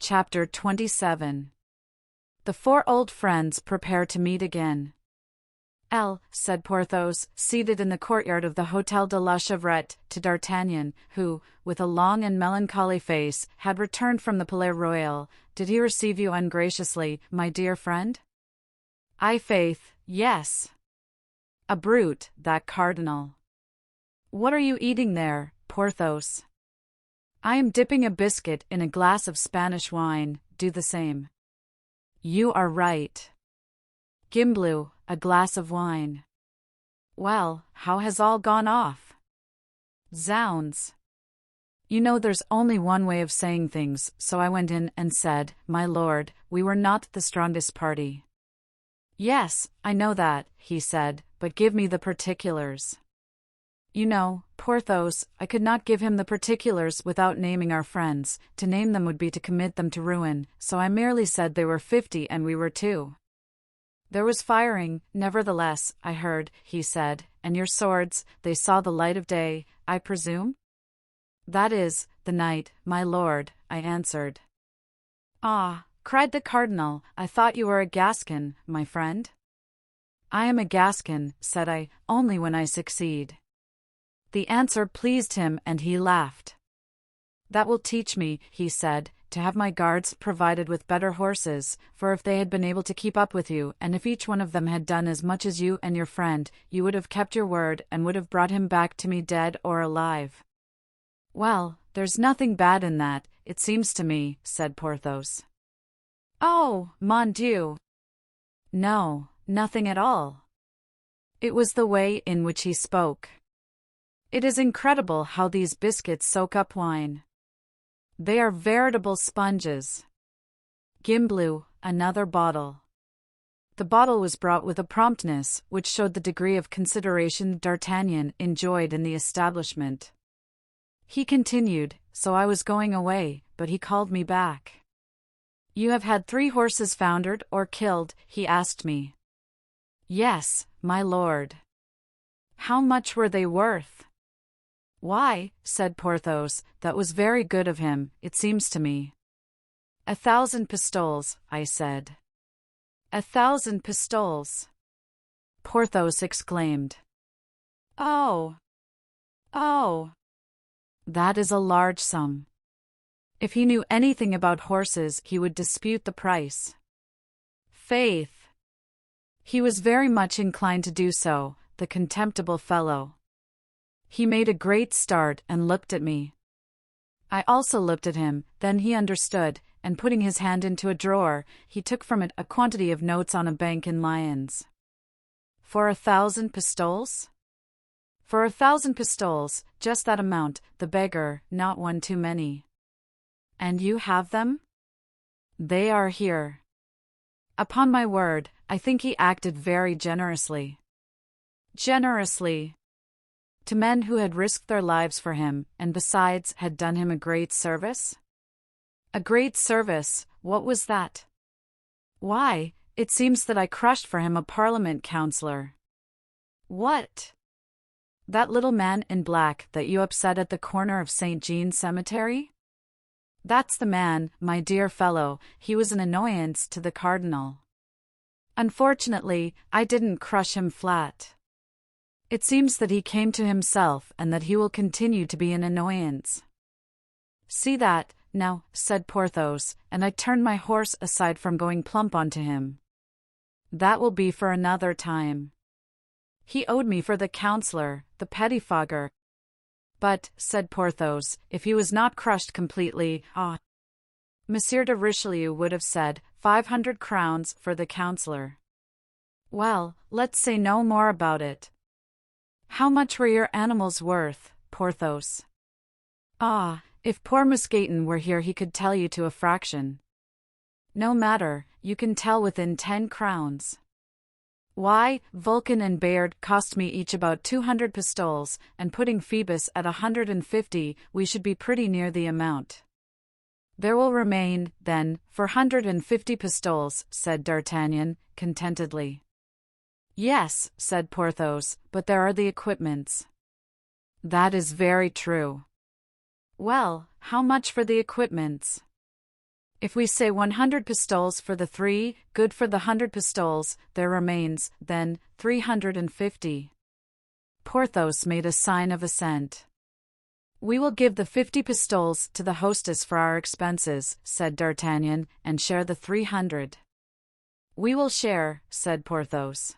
Chapter 27. The four old friends prepare to meet again. Said Porthos, seated in the courtyard of the Hôtel de la Chevrette, to D'Artagnan, who, with a long and melancholy face, had returned from the Palais Royal. Did he receive you ungraciously, my dear friend? Faith, yes. A brute, that cardinal. What are you eating there, Porthos? I am dipping a biscuit in a glass of Spanish wine. Do the same. You are right. Gimblou, a glass of wine. Well, how has all gone off? Zounds. You know there's only one way of saying things, so I went in and said, my lord, we were not the strongest party. Yes, I know that, he said, but give me the particulars. You know, Porthos, I could not give him the particulars without naming our friends. To name them would be to commit them to ruin, so I merely said they were 50 and we were 2. There was firing, nevertheless, I heard, he said, and your swords, they saw the light of day, I presume? That is, the night, my lord, I answered. Ah, cried the cardinal, I thought you were a Gascon, my friend. I am a Gascon, said I, only when I succeed. The answer pleased him and he laughed. That will teach me, he said, to have my guards provided with better horses, for if they had been able to keep up with you, and if each one of them had done as much as you and your friend, you would have kept your word and would have brought him back to me dead or alive. Well, there's nothing bad in that, it seems to me, said Porthos. Oh, mon Dieu! No, nothing at all. It was the way in which he spoke. It is incredible how these biscuits soak up wine. They are veritable sponges. Gimblou, another bottle. The bottle was brought with a promptness which showed the degree of consideration D'Artagnan enjoyed in the establishment. He continued, so I was going away, but he called me back. You have had 3 horses foundered or killed, he asked me. Yes, my lord. How much were they worth? Why, said Porthos, that was very good of him, it seems to me. 1,000 pistoles, I said. 1,000 pistoles. Porthos exclaimed. Oh! Oh! That is a large sum. If he knew anything about horses, he would dispute the price. Faith! He was very much inclined to do so, the contemptible fellow. He made a great start and looked at me. I also looked at him, then he understood, and putting his hand into a drawer, he took from it a quantity of notes on a bank in Lyons. For 1,000 pistoles? For 1,000 pistoles, just that amount, the beggar, not one too many. And you have them? They are here. Upon my word, I think he acted very generously. Generously. To men who had risked their lives for him, and besides had done him a great service? A great service, what was that? Why, it seems that I crushed for him a Parliament councillor. What? That little man in black that you upset at the corner of St. Jean's Cemetery? That's the man, my dear fellow, he was an annoyance to the cardinal. Unfortunately, I didn't crush him flat. It seems that he came to himself and that he will continue to be an annoyance. See that, now, said Porthos, and I turned my horse aside from going plump onto him. That will be for another time. He owed me for the councillor, the pettifogger. But, said Porthos, if he was not crushed completely, Monsieur de Richelieu would have said, 500 crowns for the councillor. Well, let's say no more about it. How much were your animals worth, Porthos? If poor Mousqueton were here he could tell you to a fraction. No matter, you can tell within 10 crowns. Why, Vulcan and Bayard cost me each about 200 pistoles, and putting Phoebus at 150, we should be pretty near the amount. There will remain, then, 450 pistoles, said D'Artagnan, contentedly. Yes, said Porthos, but there are the equipments. That is very true. Well, how much for the equipments? If we say 100 pistoles for the 3, good for the 100 pistoles, there remains, then, 350. Porthos made a sign of assent. We will give the 50 pistoles to the hostess for our expenses, said D'Artagnan, and share the 300. We will share, said Porthos.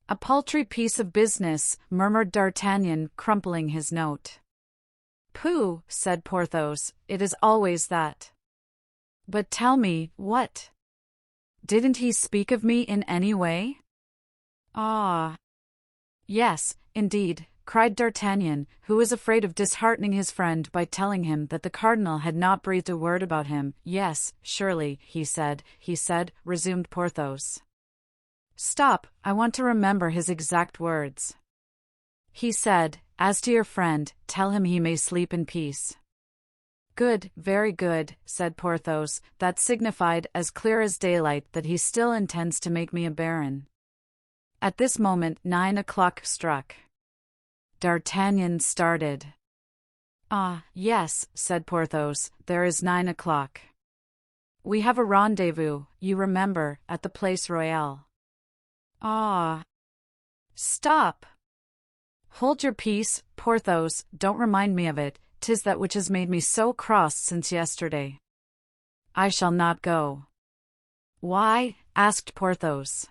A paltry piece of business, murmured D'Artagnan, crumpling his note. Pooh, said Porthos, it is always that. But tell me, what? Didn't he speak of me in any way? Ah. Yes, indeed, cried D'Artagnan, who was afraid of disheartening his friend by telling him that the cardinal had not breathed a word about him. Yes, surely, he said, resumed Porthos. Stop, I want to remember his exact words. He said, as to your friend, tell him he may sleep in peace. Good, very good, said Porthos, that signified as clear as daylight that he still intends to make me a baron. At this moment 9 o'clock struck. D'Artagnan started. Ah, yes, said Porthos, there is 9 o'clock. We have a rendezvous, you remember, at the Place Royale. Ah. Stop. Hold your peace, Porthos, don't remind me of it, 'tis that which has made me so cross since yesterday. I shall not go. Why? Asked Porthos.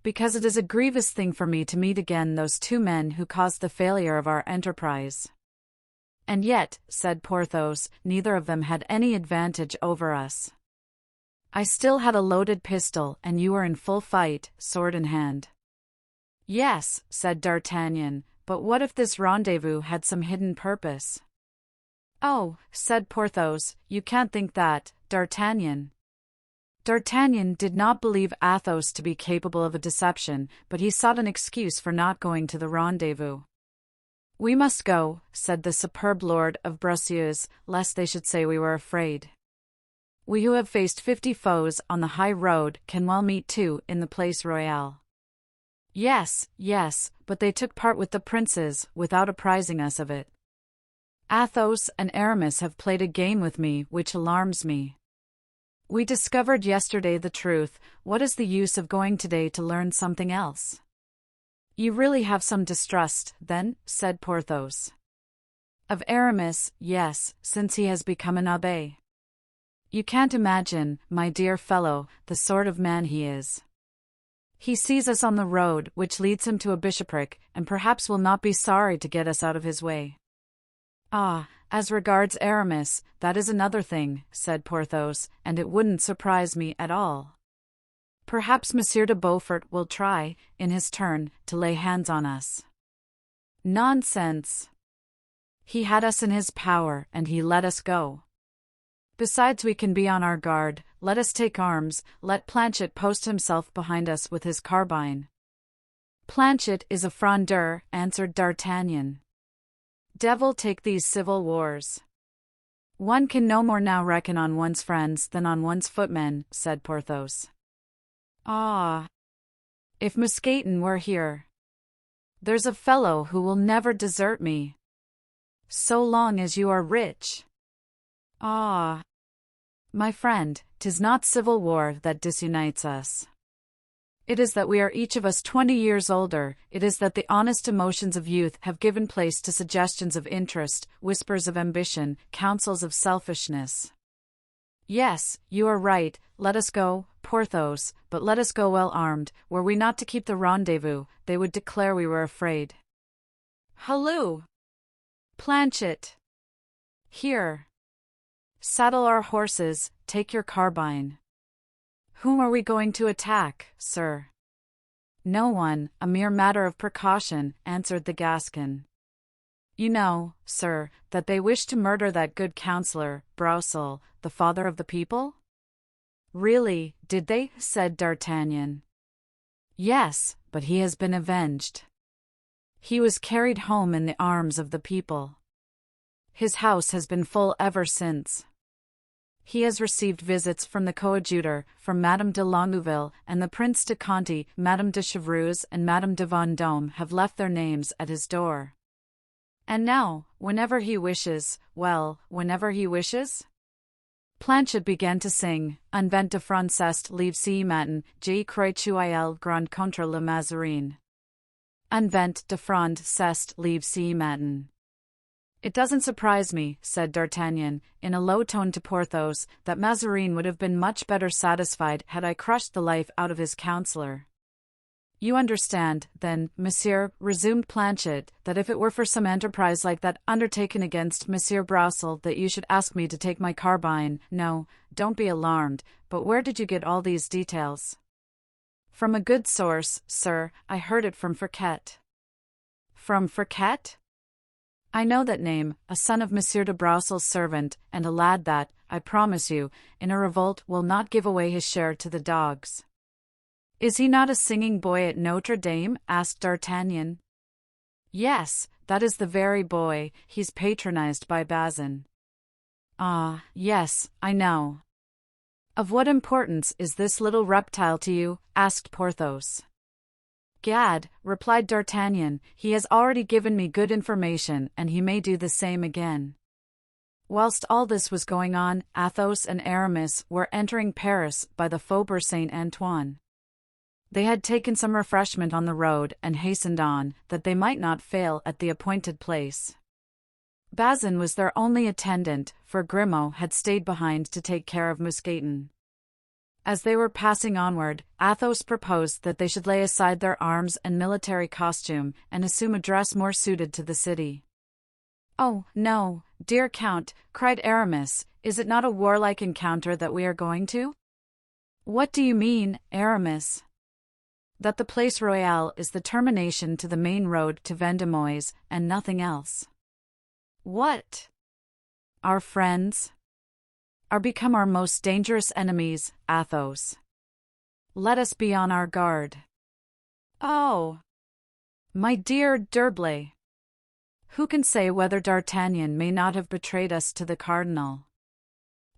Because it is a grievous thing for me to meet again those 2 men who caused the failure of our enterprise. And yet, said Porthos, neither of them had any advantage over us. I still had a loaded pistol, and you were in full fight, sword in hand. Yes, said D'Artagnan, but what if this rendezvous had some hidden purpose? Oh, said Porthos, you can't think that, D'Artagnan. D'Artagnan did not believe Athos to be capable of a deception, but he sought an excuse for not going to the rendezvous. We must go, said the superb lord of Bracieux, lest they should say we were afraid. We who have faced 50 foes on the high road can well meet 2 in the Place Royale. Yes, but they took part with the princes, without apprising us of it. Athos and Aramis have played a game with me which alarms me. We discovered yesterday the truth, what is the use of going today to learn something else? You really have some distrust, then, said Porthos. Of Aramis, yes, since he has become an abbé. You can't imagine, my dear fellow, the sort of man he is. He sees us on the road which leads him to a bishopric, and perhaps will not be sorry to get us out of his way. Ah, as regards Aramis, that is another thing, said Porthos, and it wouldn't surprise me at all. Perhaps Monsieur de Beaufort will try, in his turn, to lay hands on us. Nonsense! He had us in his power, and he let us go. Besides, we can be on our guard. Let us take arms, let Planchet post himself behind us with his carbine. Planchet is a frondeur, answered D'Artagnan. Devil take these civil wars. One can no more now reckon on one's friends than on one's footmen, said Porthos. Ah! If Mousqueton were here. There's a fellow who will never desert me. So long as you are rich. Ah! My friend, 'tis not civil war that disunites us. It is that we are each of us 20 years older, it is that the honest emotions of youth have given place to suggestions of interest, whispers of ambition, counsels of selfishness. Yes, you are right, let us go, Porthos, but let us go well armed. Were we not to keep the rendezvous, they would declare we were afraid. Halloo! Planchet! Here! Saddle our horses, take your carbine. Whom are we going to attack, sir? No one, a mere matter of precaution, answered the Gascon. You know, sir, that they wish to murder that good counsellor, Broussel, the father of the people? Really, did they? Said D'Artagnan. Yes, but he has been avenged. He was carried home in the arms of the people. His house has been full ever since. He has received visits from the coadjutor, from Madame de Longueville, and the Prince de Conti, Madame de Chevreuse and Madame de Vendôme have left their names at his door. And now, whenever he wishes, well, whenever he wishes? Planchet began to sing, Un vent de francest livre ce matin, je crois qu'il grand contre le Mazarin. Un vent de francest livre ce matin. It doesn't surprise me, said D'Artagnan, in a low tone to Porthos, that Mazarin would have been much better satisfied had I crushed the life out of his counselor. You understand, then, monsieur, resumed Planchet, that if it were for some enterprise like that undertaken against Monsieur Brassel that you should ask me to take my carbine. No, don't be alarmed, but where did you get all these details? From a good source, sir, I heard it from Fouquet. From Fouquet? I know that name, a son of Monsieur de Brassel's servant, and a lad that, I promise you, in a revolt will not give away his share to the dogs. Is he not a singing boy at Notre Dame? Asked D'Artagnan. Yes, that is the very boy, he's patronized by Bazin. Ah, yes, I know. Of what importance is this little reptile to you? Asked Porthos. Gad, replied D'Artagnan, he has already given me good information, and he may do the same again. Whilst all this was going on, Athos and Aramis were entering Paris by the Faubourg Saint-Antoine. They had taken some refreshment on the road and hastened on, that they might not fail at the appointed place. Bazin was their only attendant, for Grimaud had stayed behind to take care of Mousqueton. As they were passing onward, Athos proposed that they should lay aside their arms and military costume, and assume a dress more suited to the city. Oh, no, dear Count, cried Aramis, is it not a warlike encounter that we are going to? What do you mean, Aramis? That the Place Royale is the termination to the main road to Vendemois, and nothing else. What? Our friends are become our most dangerous enemies, Athos. Let us be on our guard. Oh, my dear D'Herblay, who can say whether D'Artagnan may not have betrayed us to the cardinal?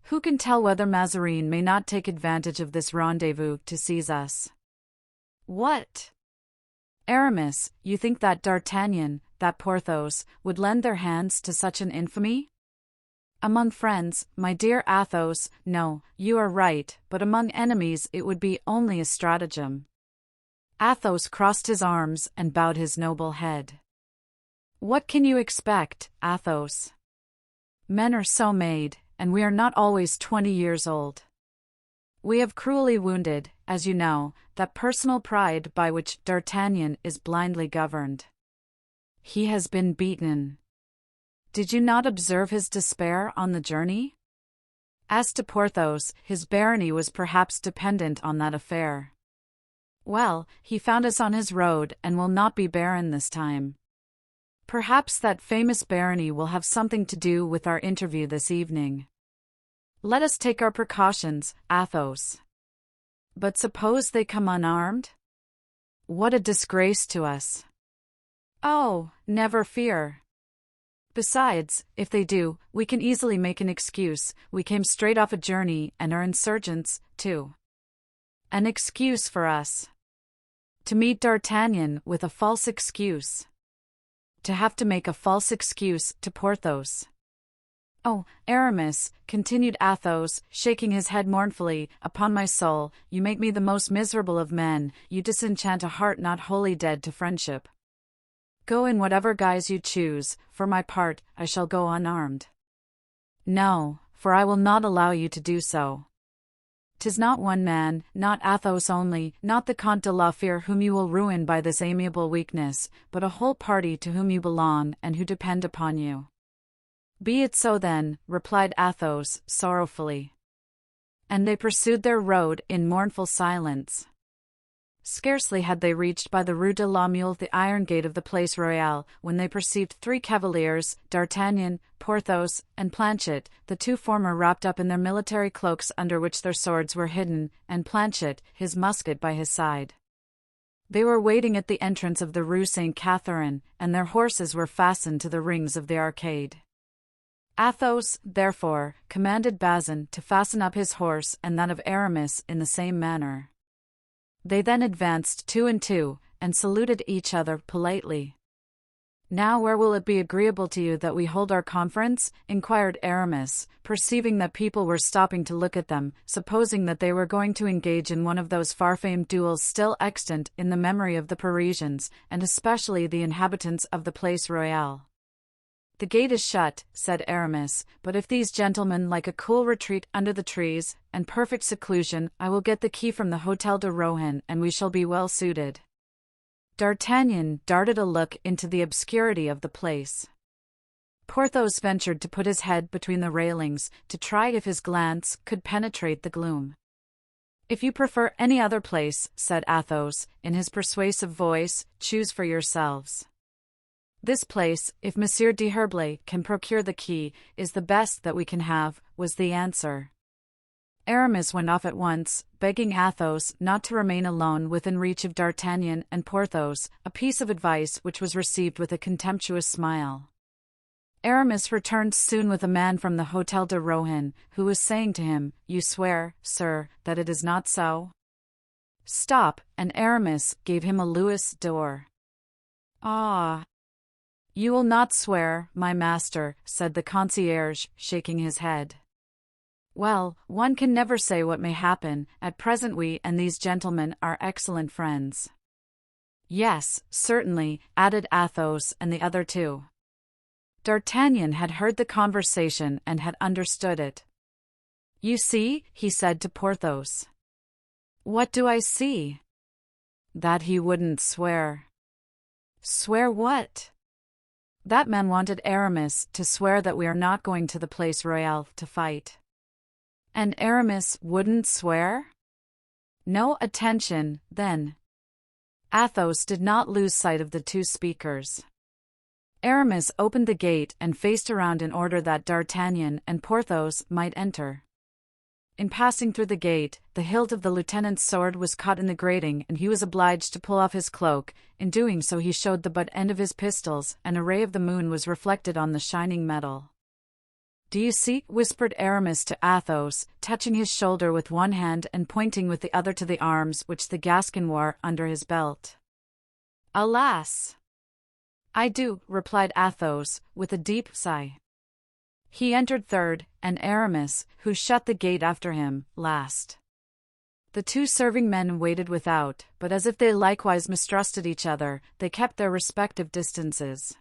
Who can tell whether Mazarin may not take advantage of this rendezvous to seize us? What? Aramis, you think that D'Artagnan, that Porthos, would lend their hands to such an infamy? Among friends, my dear Athos, no, you are right, but among enemies it would be only a stratagem. Athos crossed his arms and bowed his noble head. What can you expect, Athos? Men are so made, and we are not always 20 years old. We have cruelly wounded, as you know, that personal pride by which D'Artagnan is blindly governed. He has been beaten. Did you not observe his despair on the journey? As to Porthos, his barony was perhaps dependent on that affair. Well, he found us on his road and will not be barren this time. Perhaps that famous barony will have something to do with our interview this evening. Let us take our precautions, Athos. But suppose they come unarmed? What a disgrace to us! Oh, never fear. Besides, if they do, we can easily make an excuse. We came straight off a journey and are insurgents, too. An excuse for us. To meet D'Artagnan with a false excuse. To have to make a false excuse to Porthos. Oh, Aramis, continued Athos, shaking his head mournfully, upon my soul, you make me the most miserable of men, you disenchant a heart not wholly dead to friendship. Go in whatever guise you choose, for my part, I shall go unarmed. No, for I will not allow you to do so. 'Tis not one man, not Athos only, not the Comte de la Fere whom you will ruin by this amiable weakness, but a whole party to whom you belong and who depend upon you. Be it so then, replied Athos, sorrowfully. And they pursued their road in mournful silence. Scarcely had they reached by the Rue de la Mule the iron gate of the Place Royale, when they perceived 3 cavaliers, D'Artagnan, Porthos, and Planchet, the 2 former wrapped up in their military cloaks under which their swords were hidden, and Planchet, his musket by his side. They were waiting at the entrance of the Rue Saint-Catherine, and their horses were fastened to the rings of the arcade. Athos, therefore, commanded Bazin to fasten up his horse and that of Aramis in the same manner. They then advanced 2 and 2, and saluted each other politely. Now where will it be agreeable to you that we hold our conference? Inquired Aramis, perceiving that people were stopping to look at them, supposing that they were going to engage in one of those far-famed duels still extant in the memory of the Parisians, and especially the inhabitants of the Place Royale. The gate is shut, said Aramis, but if these gentlemen like a cool retreat under the trees, and perfect seclusion, I will get the key from the Hôtel de Rohan, and we shall be well suited. D'Artagnan darted a look into the obscurity of the place. Porthos ventured to put his head between the railings, to try if his glance could penetrate the gloom. If you prefer any other place, said Athos, in his persuasive voice, choose for yourselves. This place, if Monsieur d'Herblay can procure the key, is the best that we can have, was the answer. Aramis went off at once, begging Athos not to remain alone within reach of D'Artagnan and Porthos, a piece of advice which was received with a contemptuous smile. Aramis returned soon with a man from the Hôtel de Rohan, who was saying to him, "You swear, sir, that it is not so?" "Stop," and Aramis gave him a louis d'or. "Ah! You will not swear, my master," said the concierge, shaking his head. "Well, one can never say what may happen. At present we and these gentlemen are excellent friends." "Yes, certainly," added Athos and the other two. D'Artagnan had heard the conversation and had understood it. "You see," he said to Porthos. "What do I see?" "That he wouldn't swear." "Swear what?" "That man wanted Aramis to swear that we are not going to the Place Royale to fight." "And Aramis wouldn't swear?" "No, attention, then." Athos did not lose sight of the two speakers. Aramis opened the gate and faced around in order that D'Artagnan and Porthos might enter. In passing through the gate, the hilt of the lieutenant's sword was caught in the grating and he was obliged to pull off his cloak. In doing so he showed the butt end of his pistols, and a ray of the moon was reflected on the shining metal. "Do you see?" whispered Aramis to Athos, touching his shoulder with one hand and pointing with the other to the arms which the Gascon wore under his belt. "Alas! I do," replied Athos, with a deep sigh. He entered third, and Aramis, who shut the gate after him, last. The two serving men waited without, but as if they likewise mistrusted each other, they kept their respective distances.